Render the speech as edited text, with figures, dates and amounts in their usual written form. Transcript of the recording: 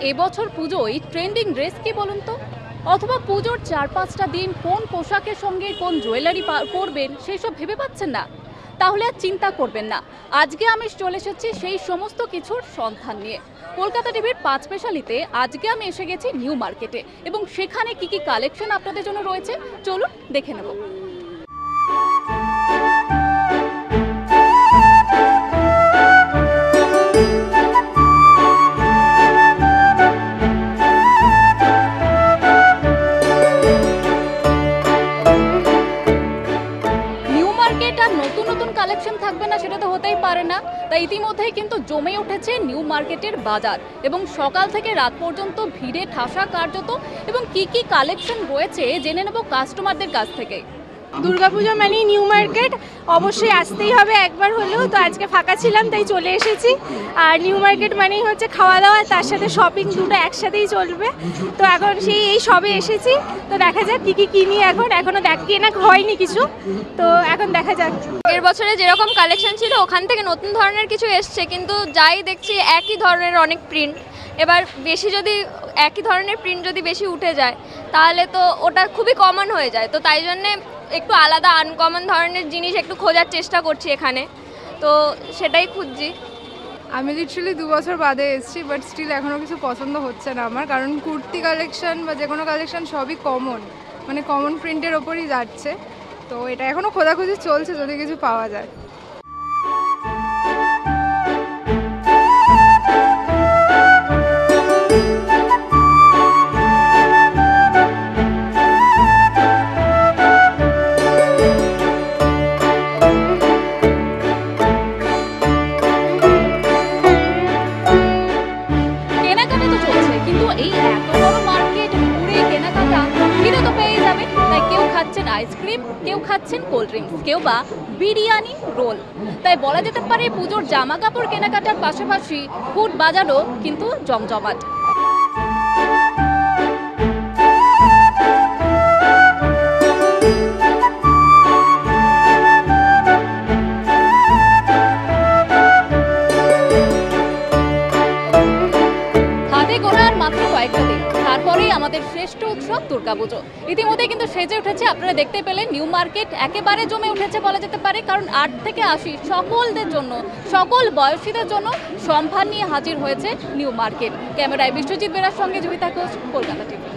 এবছর পুজোয় trending dress কি বলুন তো? অথবা পুজোর 4-5টা দিন কোন পোশাকের সঙ্গে কোন জুয়েলারি পরবেন সেই সব ভেবে পাচ্ছেন না? তাহলে আর চিন্তা করবেন না, আজকে আমি চলে এসেছি সেই সমস্ত কিছুর সন্ধান নিয়ে। কলকাতা টিভির 5 স্পেশালিতে আজকে আমি এসে গেছি নিউ মার্কেটে, এবং সেখানে কি কি কালেকশন আপনাদের জন্য রয়েছে চলুন দেখে নেব। নতুন নতুন কালেকশন থাকবে না সেটা তো হতেই পারে না। তাই ইতিমধ্যেই কিন্তু জমে উঠেছে নিউ মার্কেটের বাজার, এবং সকাল থেকে রাত পর্যন্ত ভিড়ে ঠাসা কার্যত। এবং কি কি কালেকশন রয়েছে জেনে নেব কাস্টমারদের কাছ থেকে। দুর্গাপুজো মানেই নিউ মার্কেট, অবশ্যই আসতেই হবে একবার হলেও। তো আজকে ফাঁকা ছিলাম তাই চলে এসেছি। আর নিউ মার্কেট মানেই হচ্ছে খাওয়া দাওয়া, তার সাথে শপিং, দুটো একসাথেই চলবে। তো এখন এই সবে এসেছি, তো দেখা যাক কী কী কিনি। এখনও কেনা হয়নি কিছু, তো এখন দেখা যাক। এর বছরে যেরকম কালেকশন ছিল ওখান থেকে নতুন ধরনের কিছু এসছে, কিন্তু যাই দেখছি একই ধরনের অনেক প্রিন্ট। এবার বেশি যদি একই ধরনের প্রিন্ট যদি বেশি উঠে যায় তাহলে তো ওটা খুবই কমন হয়ে যায়। তো তাই জন্যে একটু আলাদা আনকমন ধরনের জিনিস একটু খোঁজার চেষ্টা করছি এখানে, তো সেটাই খুঁজছি। আমি লিটারালি 2 বছর বাদে এসেছি, বাট স্টিল এখনও কিছু পছন্দ হচ্ছে না আমার, কারণ কুর্তি কালেকশন বা যে কোনো কালেকশন সবই কমন, মানে কমন প্রিন্টের ওপরই যাচ্ছে। তো এটা এখনও খোঁজাখুঁজি চলছে যদি কিছু পাওয়া যায়। আইসক্রিম, কেউ খাচ্ছেন কোল্ড ড্রিঙ্কস, কেউ বা বিরিয়ানি, রোল। তাই বলা যেতে পারে পুজোর জামা কাপড় কেনাকাটার পাশাপাশি ফুড বাজারও কিন্তু জমজমাট। হাতে গোনার মাত্র কয়েকটা দিন, তারপরেই আমাদের শ্রেষ্ঠ উৎসব দুর্গাপুজো। ইতিমধ্যে কিন্তু সেজে উঠেছে, আপনারা দেখতে পেলেন নিউ মার্কেট একেবারে জমে উঠেছে বলা যেতে পারে। কারণ 8 থেকে 80 সকলদের জন্য, সকল বয়সীদের জন্য সম্ভার নিয়ে হাজির হয়েছে নিউ মার্কেট। ক্যামেরায় বিশ্বজিৎ বেরার সঙ্গে জয়িতা ঘোষ, কলকাতা টিভি।